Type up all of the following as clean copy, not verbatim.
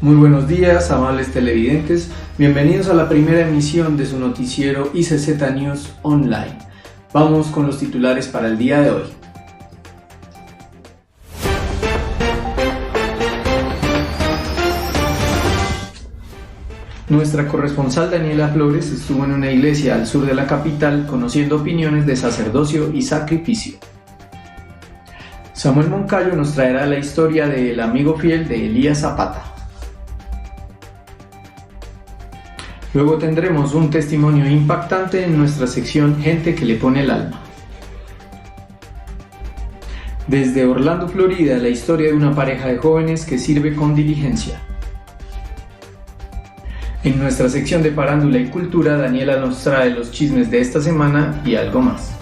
Muy buenos días, amables televidentes. Bienvenidos a la primera emisión de su noticiero ICZ News Online. Vamos con los titulares para el día de hoy. Nuestra corresponsal Daniela Flores estuvo en una iglesia al sur de la capital conociendo opiniones de sacerdocio y sacrificio. Samuel Moncayo nos traerá la historia del amigo fiel de Elías Zapata. Luego tendremos un testimonio impactante en nuestra sección Gente que le pone el alma. Desde Orlando, Florida, la historia de una pareja de jóvenes que sirve con diligencia. En nuestra sección de Farándula y Cultura, Daniela nos trae los chismes de esta semana y algo más.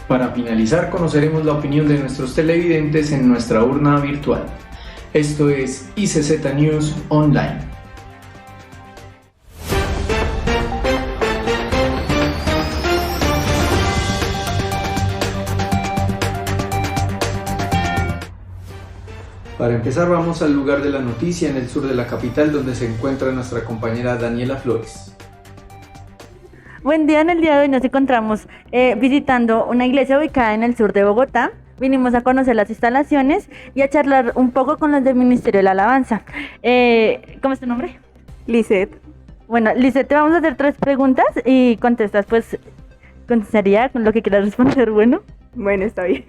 Para finalizar, conoceremos la opinión de nuestros televidentes en nuestra urna virtual. Esto es ICZ News Online. Para empezar, vamos al lugar de la noticia en el sur de la capital, donde se encuentra nuestra compañera Daniela Flores. Buen día, en el día de hoy nos encontramos visitando una iglesia ubicada en el sur de Bogotá. Vinimos a conocer las instalaciones y a charlar un poco con los del Ministerio de la Alabanza. ¿Cómo es tu nombre? Lisette. Bueno, Lisette, te vamos a hacer 3 preguntas y contestas, pues, contestaría con lo que quieras responder, ¿bueno? Bueno, está bien.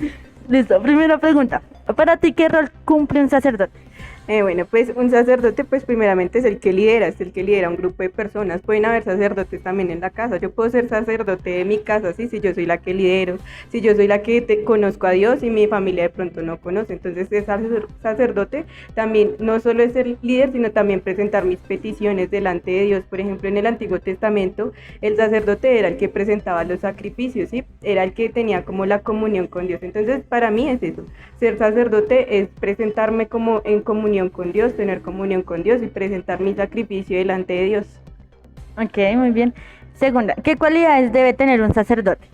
Listo, primera pregunta. ¿Para ti qué rol cumple un sacerdote? Bueno, pues un sacerdote, pues primeramente es el que lidera un grupo de personas. Pueden haber sacerdotes también en la casa. Yo puedo ser sacerdote de mi casa, ¿sí? Si yo soy la que lidero, si yo soy la que conozco a Dios y mi familia de pronto no conoce. Entonces, ser sacerdote también no solo es ser líder, sino también presentar mis peticiones delante de Dios. Por ejemplo, en el Antiguo Testamento, el sacerdote era el que presentaba los sacrificios, ¿sí? Era el que tenía como la comunión con Dios. Entonces, para mí es eso. Ser sacerdote es presentarme como en comunión con Dios, tener comunión con Dios y presentar mi sacrificio delante de Dios. Ok, muy bien. Segunda, ¿qué cualidades debe tener un sacerdote?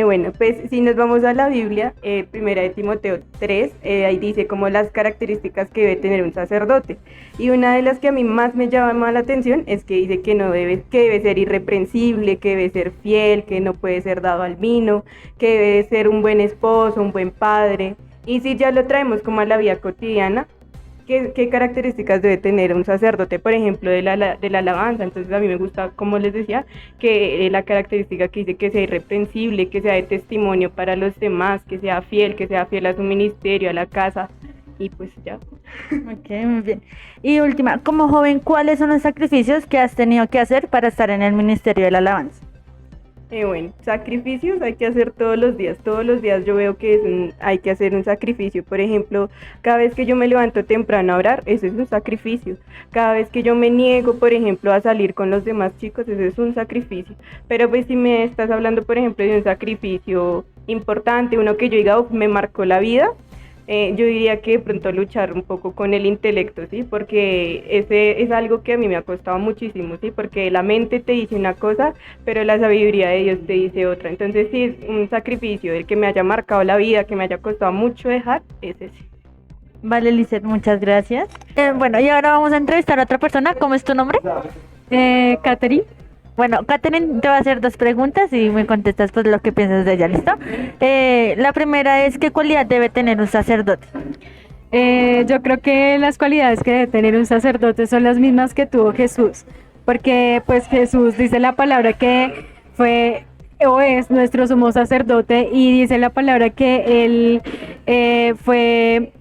Bueno, pues si nos vamos a la Biblia, primera de Timoteo 3, ahí dice como las características que debe tener un sacerdote. Y una de las que a mí más me llama la atención es que dice que debe ser irreprensible, que debe ser fiel, que no puede ser dado al vino, que debe ser un buen esposo, un buen padre. Y si ya lo traemos como a la vida cotidiana, ¿qué características debe tener un sacerdote, por ejemplo, de la alabanza? Entonces a mí me gusta, como les decía, que la característica que dice que sea irreprensible, que sea de testimonio para los demás, que sea fiel a su ministerio, a la casa, y pues ya. Ok, muy bien. Y última, como joven, ¿cuáles son los sacrificios que has tenido que hacer para estar en el Ministerio de la Alabanza? Bueno, sacrificios hay que hacer todos los días yo veo que hay que hacer un sacrificio. Por ejemplo, cada vez que yo me levanto temprano a orar, ese es un sacrificio. Cada vez que yo me niego, por ejemplo, a salir con los demás chicos, ese es un sacrificio. Pero pues si me estás hablando, por ejemplo, de un sacrificio importante, uno que yo diga, me marcó la vida, yo diría que de pronto luchar un poco con el intelecto, ¿sí? Porque ese es algo que a mí me ha costado muchísimo, ¿sí? Porque la mente te dice una cosa, pero la sabiduría de Dios te dice otra. Entonces, sí, es un sacrificio el que me haya marcado la vida, que me haya costado mucho dejar, es ese. Vale, Lisette, muchas gracias. Bueno, y ahora vamos a entrevistar a otra persona. ¿Cómo es tu nombre? Catherine. Bueno, Catherine, te voy a hacer 2 preguntas y me contestas pues lo que piensas de ella, ¿listo? La primera es, ¿qué cualidad debe tener un sacerdote? Yo creo que las cualidades que debe tener un sacerdote son las mismas que tuvo Jesús, porque pues Jesús dice la palabra que fue o es nuestro sumo sacerdote, y dice la palabra que él fue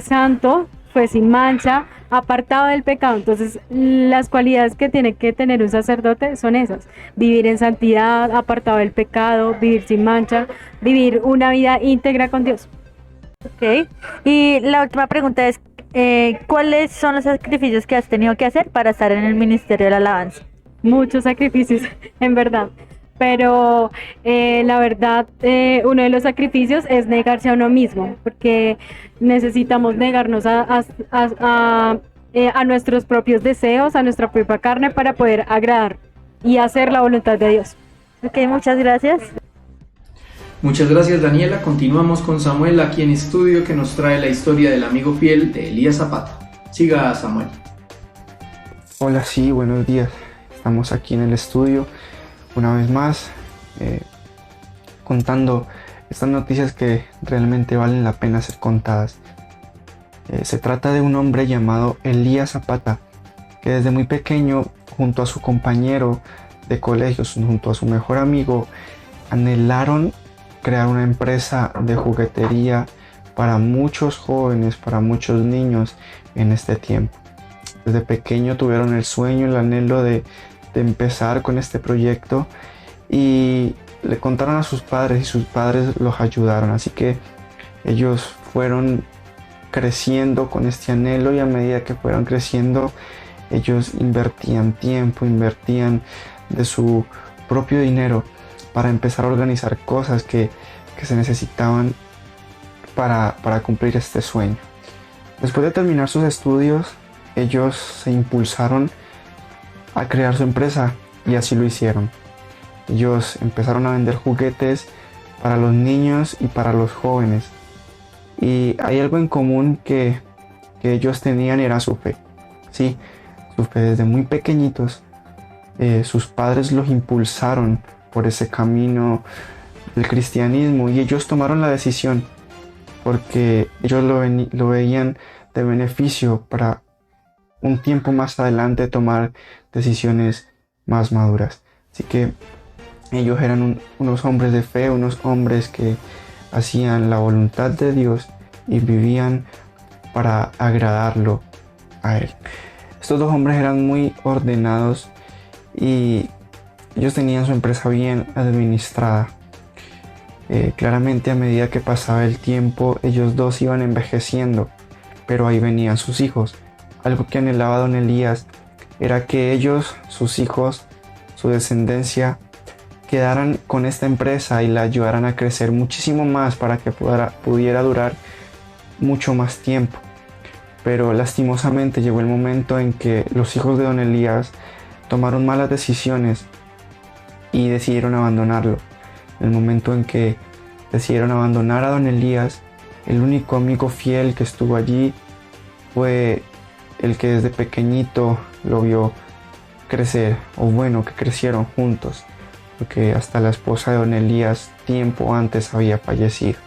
santo, fue sin mancha, apartado del pecado. Entonces, las cualidades que tiene que tener un sacerdote son esas: vivir en santidad, apartado del pecado, vivir sin mancha, vivir una vida íntegra con Dios. Ok, y la última pregunta es, ¿cuáles son los sacrificios que has tenido que hacer para estar en el Ministerio de la Alabanza? Muchos sacrificios, en verdad. Pero la verdad, uno de los sacrificios es negarse a uno mismo, porque necesitamos negarnos a nuestros propios deseos, a nuestra propia carne, para poder agradar y hacer la voluntad de Dios. Ok, muchas gracias. Muchas gracias, Daniela. Continuamos con Samuel aquí en estudio, que nos trae la historia del amigo fiel de Elías Zapata. Siga, Samuel. Hola, sí, buenos días. Estamos aquí en el estudio una vez más contando estas noticias que realmente valen la pena ser contadas. Se trata de un hombre llamado Elías Zapata, que desde muy pequeño, junto a su compañero de colegio, junto a su mejor amigo, anhelaron crear una empresa de juguetería para muchos jóvenes, para muchos niños en este tiempo. Desde pequeño tuvieron el sueño, el anhelo de empezar con este proyecto y le contaron a sus padres y sus padres los ayudaron. Así que ellos fueron creciendo con este anhelo y a medida que fueron creciendo ellos invertían tiempo, invertían de su propio dinero para empezar a organizar cosas que se necesitaban para cumplir este sueño. Después de terminar sus estudios, ellos se impulsaron a crear su empresa y así lo hicieron. Ellos empezaron a vender juguetes para los niños y para los jóvenes. Y hay algo en común que ellos tenían, era su fe. Sí, su fe. Desde muy pequeñitos, sus padres los impulsaron por ese camino del cristianismo y ellos tomaron la decisión porque ellos lo veían de beneficio para un tiempo más adelante tomar decisiones más maduras. Así que ellos eran unos hombres de fe, unos hombres que hacían la voluntad de Dios y vivían para agradarlo a Él. Estos dos hombres eran muy ordenados y ellos tenían su empresa bien administrada. Claramente a medida que pasaba el tiempo, ellos dos iban envejeciendo, pero ahí venían sus hijos. Algo que anhelaba don Elías era que ellos, sus hijos, su descendencia, quedaran con esta empresa y la ayudaran a crecer muchísimo más para que pudiera durar mucho más tiempo. Pero lastimosamente llegó el momento en que los hijos de don Elías tomaron malas decisiones y decidieron abandonarlo. En el momento en que decidieron abandonar a don Elías, el único amigo fiel que estuvo allí fue el que desde pequeñito lo vio crecer, o bueno, que crecieron juntos, porque hasta la esposa de don Elías tiempo antes había fallecido.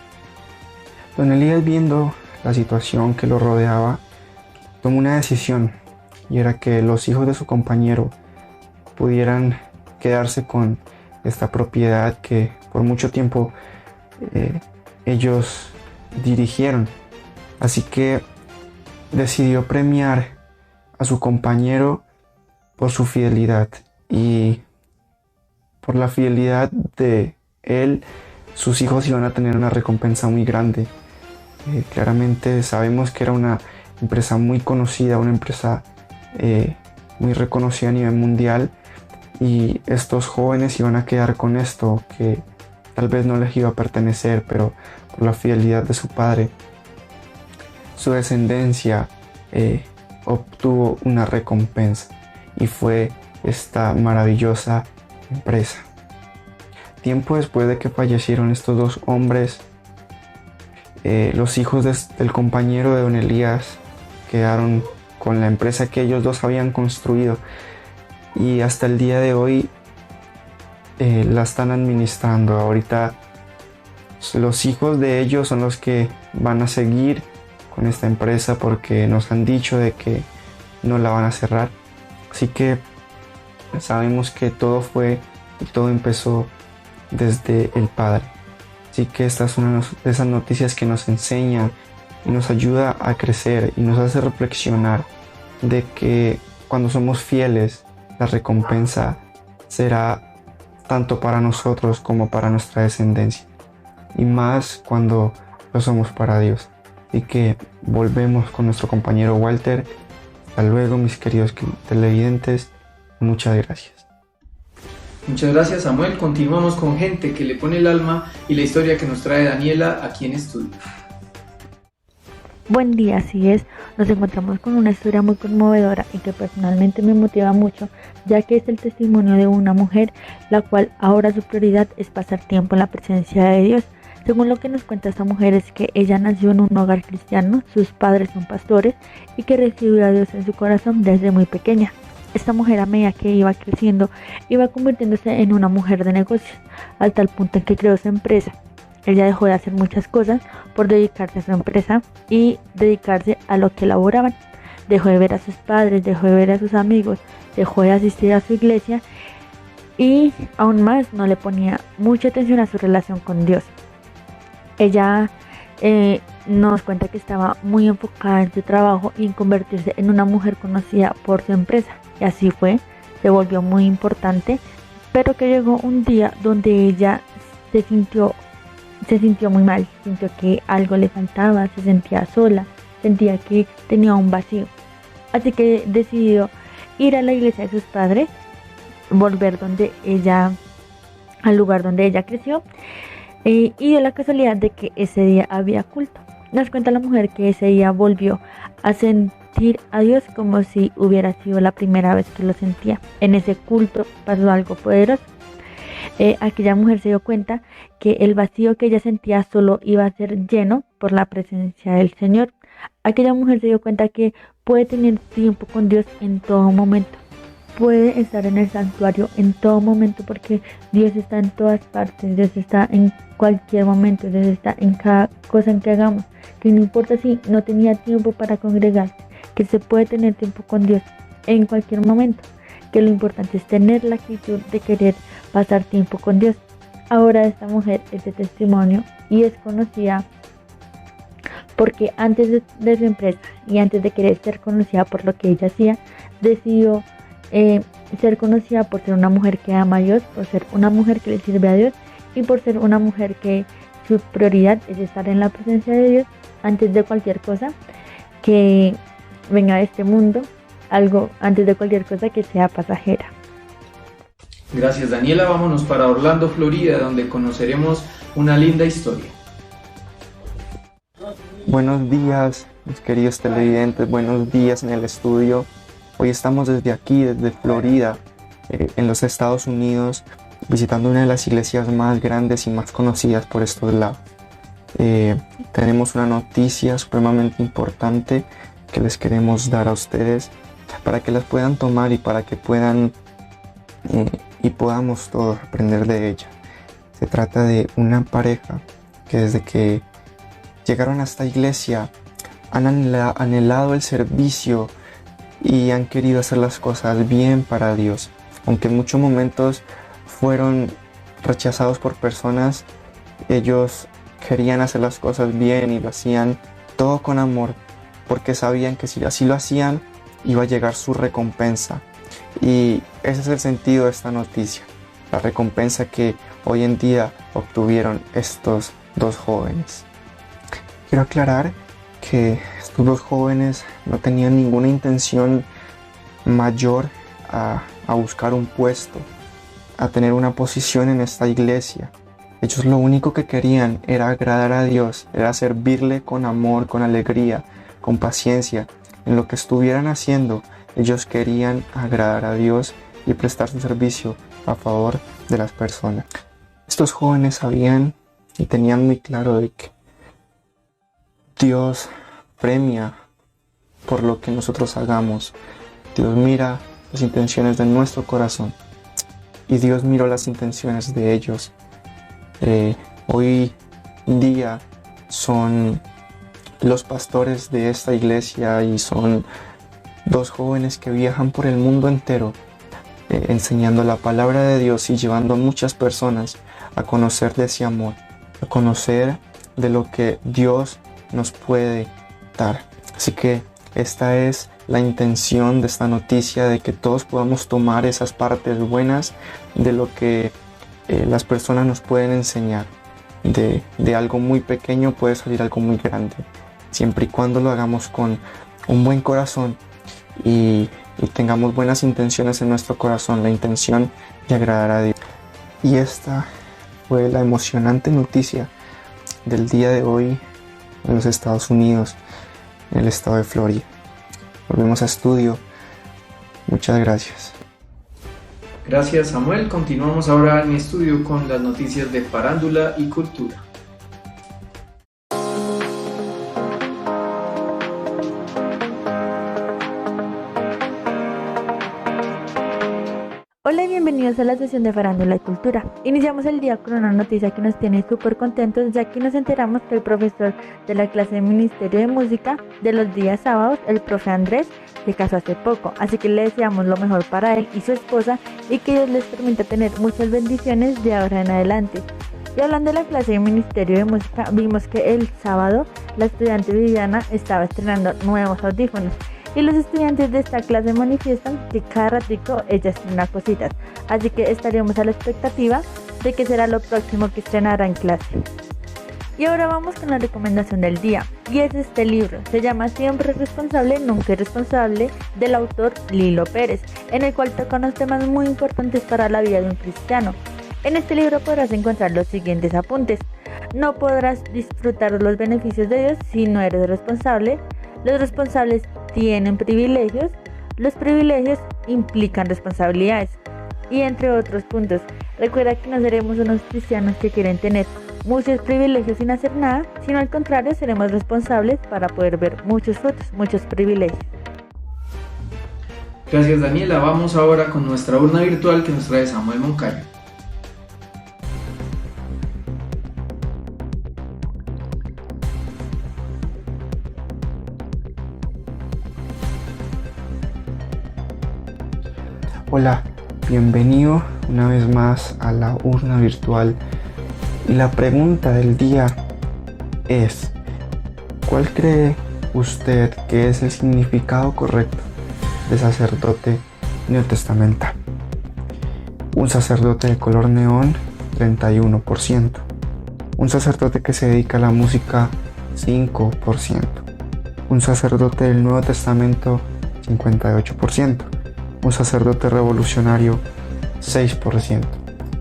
Don Elías, viendo la situación que lo rodeaba, tomó una decisión, y era que los hijos de su compañero pudieran quedarse con esta propiedad que por mucho tiempo ellos dirigieron. Así que decidió premiar a su compañero por su fidelidad, y por la fidelidad de él, sus hijos iban a tener una recompensa muy grande. Claramente sabemos que era una empresa muy conocida, una empresa muy reconocida a nivel mundial, y estos jóvenes iban a quedar con esto que tal vez no les iba a pertenecer, pero por la fidelidad de su padre, su descendencia obtuvo una recompensa, y fue esta maravillosa empresa. Tiempo después de que fallecieron estos dos hombres, los hijos del compañero de don Elías quedaron con la empresa que ellos dos habían construido, y hasta el día de hoy la están administrando. Ahorita los hijos de ellos son los que van a seguir con esta empresa, porque nos han dicho de que no la van a cerrar. Así que sabemos que todo empezó desde el Padre. Así que esta es una de esas noticias que nos enseña y nos ayuda a crecer y nos hace reflexionar de que cuando somos fieles, la recompensa será tanto para nosotros como para nuestra descendencia, y más cuando lo somos para Dios. Así que volvemos con nuestro compañero Walter. Hasta luego, mis queridos televidentes. Muchas gracias. Muchas gracias, Samuel. Continuamos con Gente que le pone el alma y la historia que nos trae Daniela aquí en estudio. Buen día, así es. Nos encontramos con una historia muy conmovedora y que personalmente me motiva mucho, ya que es el testimonio de una mujer, la cual ahora su prioridad es pasar tiempo en la presencia de Dios. Según lo que nos cuenta esta mujer es que ella nació en un hogar cristiano, sus padres son pastores y que recibió a Dios en su corazón desde muy pequeña. Esta mujer, a medida que iba creciendo, iba convirtiéndose en una mujer de negocios, al tal punto en que creó su empresa. Ella dejó de hacer muchas cosas por dedicarse a su empresa y dedicarse a lo que elaboraban. Dejó de ver a sus padres, dejó de ver a sus amigos, dejó de asistir a su iglesia y aún más no le ponía mucha atención a su relación con Dios. Ella nos cuenta que estaba muy enfocada en su trabajo y en convertirse en una mujer conocida por su empresa. Y así fue, se volvió muy importante, pero que llegó un día donde ella se sintió muy mal, sintió que algo le faltaba, se sentía sola, sentía que tenía un vacío. Así que decidió ir a la iglesia de sus padres, volver al lugar donde ella creció, y dio la casualidad de que ese día había culto. Nos cuenta la mujer que ese día volvió a sentir a Dios como si hubiera sido la primera vez que lo sentía. En ese culto pasó algo poderoso. Aquella mujer se dio cuenta que el vacío que ella sentía solo iba a ser lleno por la presencia del Señor. Aquella mujer se dio cuenta que puede tener tiempo con Dios en todo momento. Puede estar en el santuario en todo momento porque Dios está en todas partes, Dios está en cualquier momento, Dios está en cada cosa en que hagamos, que no importa si no tenía tiempo para congregarse, que se puede tener tiempo con Dios en cualquier momento, que lo importante es tener la actitud de querer pasar tiempo con Dios. Ahora esta mujer es de testimonio y es conocida porque antes de su empresa y antes de querer ser conocida por lo que ella hacía, decidió ser conocida por ser una mujer que ama a Dios, por ser una mujer que le sirve a Dios y por ser una mujer que su prioridad es estar en la presencia de Dios antes de cualquier cosa que venga de este mundo, algo antes de cualquier cosa que sea pasajera. Gracias, Daniela. Vámonos para Orlando, Florida, donde conoceremos una linda historia. Buenos días, mis queridos televidentes, buenos días en el estudio. Hoy estamos desde aquí, desde Florida, en los Estados Unidos, visitando una de las iglesias más grandes y más conocidas por estos lados. Tenemos una noticia supremamente importante que les queremos dar a ustedes para que las puedan tomar y para que puedan y podamos todos aprender de ella. Se trata de una pareja que desde que llegaron a esta iglesia han anhelado el servicio y han querido hacer las cosas bien para Dios. Aunque en muchos momentos fueron rechazados por personas, ellos querían hacer las cosas bien y lo hacían todo con amor, porque sabían que si así lo hacían, iba a llegar su recompensa. Y ese es el sentido de esta noticia, la recompensa que hoy en día obtuvieron estos dos jóvenes. Quiero aclarar que estos dos jóvenes no tenían ninguna intención mayor a buscar un puesto, a tener una posición en esta iglesia. Ellos lo único que querían era agradar a Dios, era servirle con amor, con alegría, con paciencia. En lo que estuvieran haciendo, ellos querían agradar a Dios y prestar su servicio a favor de las personas. Estos jóvenes sabían y tenían muy claro de que Dios premia por lo que nosotros hagamos. Dios mira las intenciones de nuestro corazón y Dios miró las intenciones de ellos. Hoy día son los pastores de esta iglesia y son dos jóvenes que viajan por el mundo entero enseñando la palabra de Dios y llevando a muchas personas a conocer de ese amor, a conocer de lo que Dios nos puede dar. Así que esta es la intención de esta noticia, de que todos podamos tomar esas partes buenas de lo que las personas nos pueden enseñar. De algo muy pequeño puede salir algo muy grande, siempre y cuando lo hagamos con un buen corazón y tengamos buenas intenciones en nuestro corazón, la intención de agradar a Dios. Y esta fue la emocionante noticia del día de hoy en los Estados Unidos, en el estado de Florida. Volvemos a estudio. Muchas gracias. Gracias, Samuel. Continuamos ahora en mi estudio con las noticias de farándula y cultura. Hola y bienvenidos a la sesión de Farándula y Cultura. Iniciamos el día con una noticia que nos tiene súper contentos, ya que nos enteramos que el profesor de la clase de Ministerio de Música de los días sábados, el profe Andrés, se casó hace poco. Así que le deseamos lo mejor para él y su esposa y que Dios les permita tener muchas bendiciones de ahora en adelante. Y hablando de la clase de Ministerio de Música, vimos que el sábado la estudiante Viviana estaba estrenando nuevos audífonos. Y los estudiantes de esta clase manifiestan que cada ratico ella estrena cositas, así que estaríamos a la expectativa de que será lo próximo que estrenará en clase. Y ahora vamos con la recomendación del día, y es este libro, se llama Siempre responsable, nunca irresponsable, del autor Lilo Pérez, en el cual toca unos temas muy importantes para la vida de un cristiano. En este libro podrás encontrar los siguientes apuntes: no podrás disfrutar los beneficios de Dios si no eres responsable, los responsables tienen privilegios, los privilegios implican responsabilidades, y entre otros puntos. Recuerda que no seremos unos cristianos que quieren tener muchos privilegios sin hacer nada, sino al contrario, seremos responsables para poder ver muchos frutos, muchos privilegios. Gracias, Daniela. Vamos ahora con nuestra urna virtual que nos trae Samuel Moncayo. Hola, bienvenido una vez más a la urna virtual. Y la pregunta del día es: ¿cuál cree usted que es el significado correcto de sacerdote neotestamental? Un sacerdote de color neón, 31%. Un sacerdote que se dedica a la música, 5%. Un sacerdote del Nuevo Testamento, 58%. Un sacerdote revolucionario, 6%,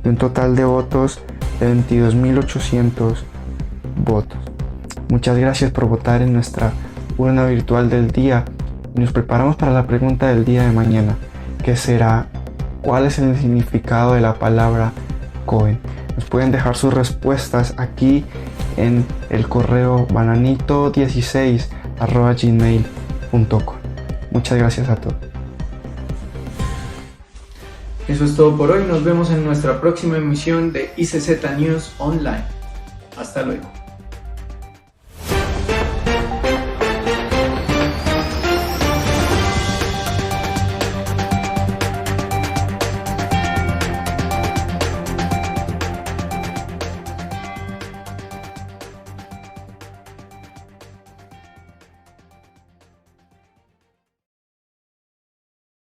y un total de votos de 22.800 votos. Muchas gracias por votar en nuestra urna virtual del día y nos preparamos para la pregunta del día de mañana, que será: ¿cuál es el significado de la palabra Cohen? Nos pueden dejar sus respuestas aquí en el correo bananito16@gmail.com. Muchas gracias a todos. Eso es todo por hoy. Nos vemos en nuestra próxima emisión de ICZ News Online. Hasta luego.